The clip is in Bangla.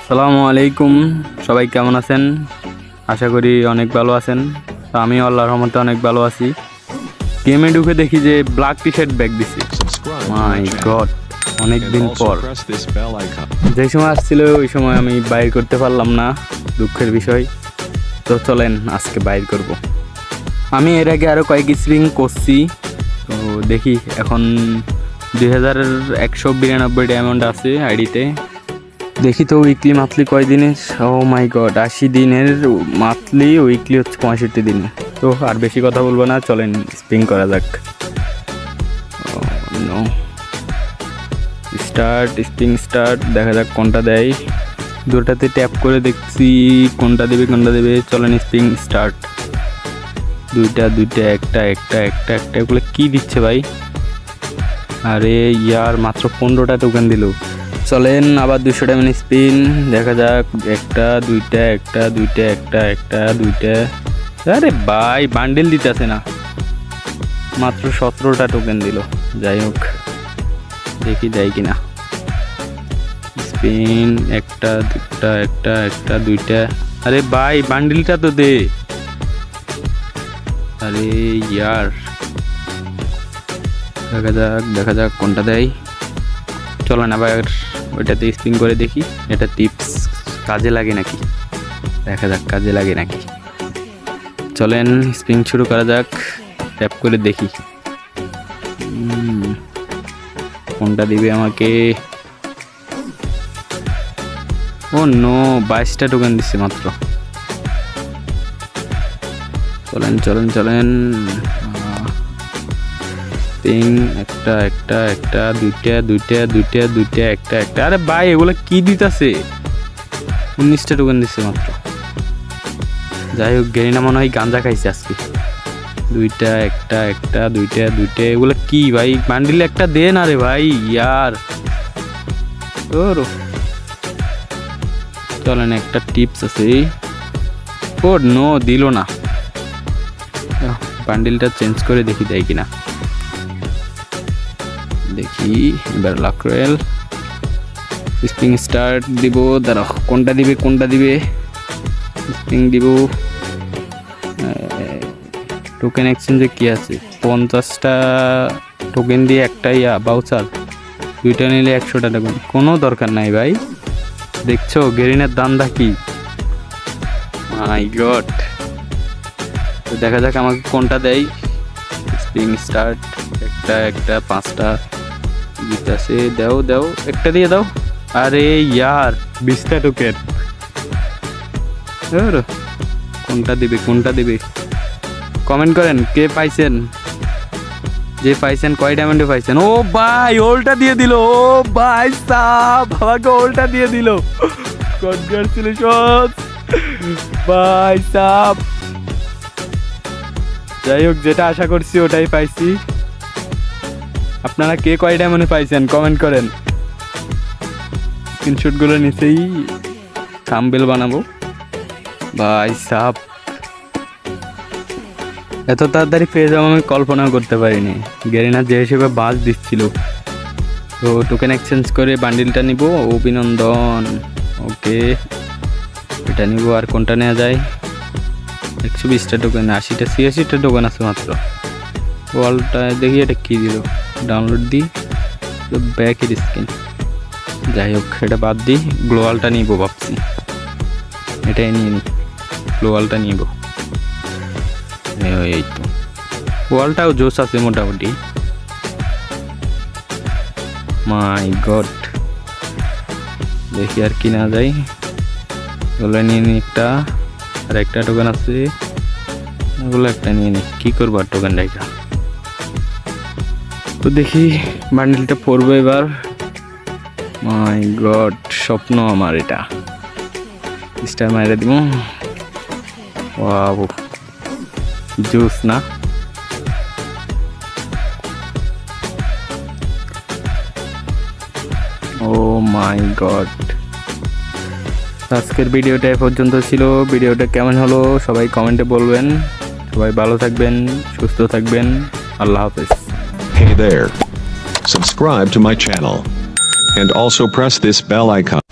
আসসালামু আলাইকুম, সবাই কেমন আছেন? আশা করি অনেক ভালো আছেন। তো আমি আল্লাহর রহমতে অনেক ভালো আছি। গেমে ঢুকে দেখি যে ব্ল্যাক টি শার্ট ব্যাগ দিছে। মাই গড, অনেক দিন পর। যে সময় আসছিল ওই সময় আমি বাইর করতে পারলাম না, দুঃখের বিষয়। তো চলেন আজকে বাইর করব। আমি এর আগে আরও কয়েক স্প্রিং করছি, তো দেখি এখন 2192 ডায়মন্ড আছে আইডিতে। দেখি তো উইকলি মান্থলি কয় দিনের। ও মাই গড, 80 দিনের মান্থলি, উইকলি হচ্ছে 65 দিনে। তো আর বেশি কথা বলবো না, চলেন স্প্রিং করা যাক। স্প্রিং স্টার্ট, দেখা যাক কোনটা দেয়। দুটাতে ট্যাপ করে দেখছি কোনটা দেবে। চলেন স্প্রিং স্টার্ট। দুইটা একটা এগুলো কি দিচ্ছে ভাই? আরে ইয়ার, মাত্র 15টা টোকেন দিল। চলেন আবার 200 ডায়মন্ড স্পিন, দেখা যাক। একটা দুইটা। আরে ভাই, বান্ডেল দিতেছে না, মাত্র 17টা টোকেন দিল। যাই হোক, দেখি দেয় কিনা। স্পিন, একটা দুইটা। আরে ভাই, বান্ডেলটা তো দে। আরে ইয়ার, দেখা যাক কোনটা দেয়। চলেন আবার ওইটাতে স্পিন করে দেখি, এটা টিপস কাজে লাগে নাকি, দেখা যাক কাজে লাগে নাকি। চলেন স্পিন শুরু করা যাক, ট্যাপ করে দেখি কোনটা দিবে আমাকে। ও নো, 22টা টোকেন দিচ্ছে মাত্র। চলেন একটা দুইটা একটা। আরে ভাই, এগুলো কি দিতেছে? 19টা টোকেন দিচ্ছে মাত্র। যাই হোক, গেরিনা মনে হয় গাঞ্জা খাইছে আজকে। একটা দুইটা এগুলো কি ভাই? বান্ডিল একটা দে না রে ভাই, ইয়ার। চলেন একটা টিপস আছে। ও নো, দিল না। বান্ডিলটা চেঞ্জ করে দেখি দেয় কিনা। দেখি এবার লাক্রেল স্প্রিং স্টার্ট দিব। দাঁড়াও, কোনটা দিবে? স্প্রিং দিব। টোকেন এক্সচেঞ্জে কি আছে? 50টা টোকেন দিয়ে একটা বাউচার, দুইটা নিলে 100টা টোকেন। কোনো দরকার নাই ভাই, দেখছো গেরিনের দান্দা কি? মাই গড। তো দেখা যাক আমাকে কোনটা দেয়। স্প্রিং স্টার্ট, একটা 5টা দিতেছে। দাও, একটা দিয়ে দাও। আরে ইয়ার, 20টা টোকেন। কোনটা দিবে? কমেন্ট করেন কে পাইছেন, যে পাইছেন, কয় ডায়মন্ডে পাইছেন। ও ভাই, ওলটা দিয়ে দিল। ও ভাই সাব, আমাকে ওলটা দিয়ে দিল। কনগ্রাচুলেশন ভাই সাব। যাই হোক, যেটা আশা করছি ওটাই পাইছি। আপনারা কে কয় ডায়মন্ডে পাইছেন কমেন্ট করেন। স্ক্রিনশটগুলো নিচেই থাম্বনেল বানাবো। ভাই সাব, এত তাড়াতাড়ি পেয়ে যাবো আমি কল্পনা করতে পারিনি। গেরিনা যে হিসেবে বাস দিচ্ছিল। তো টোকেন এক্সচেঞ্জ করে বান্ডিলটা নিব। অভিনন্দন। ওকে, এটা নিব। আর কোনটা নেওয়া যায়? 120টা টোকেন, 80টা টোকেন আছে মাত্র। ওয়ালটা দেখি, এটা কি দিল? ডাউনলোড দিই, ব্যাকের স্ক্রিন। যাই হোক, এটা বাদ দিই। গ্লোয়ালটা নিব ভাবছি, এটাই নিয়ে নিই। গ্লোয়ালটা নিব। এই তো, ওয়ালটাও জোস আছে মোটামুটি। মাই গড, দেখি আর কি না যায়। ওগুলো নিয়ে নিই একটা। আর একটা টোকেন আছে, ওগুলো একটা নিয়ে নিই। কি করবো আর টোকেন রেখা। তো দেখি বান্ডিলটা পড়বো এবার। মাই গড, স্বপ্ন আমার এটা। স্টার মাইরে দিব। ওয়াও, জুস না? ও মাই গড। আজকের ভিডিওটা এ পর্যন্ত ছিল। ভিডিওটা কেমন হলো সবাই কমেন্টে বলবেন। সবাই ভালো থাকবেন, সুস্থ থাকবেন। আল্লাহ হাফেজ। Hey there. Subscribe to my channel. And also press this bell icon.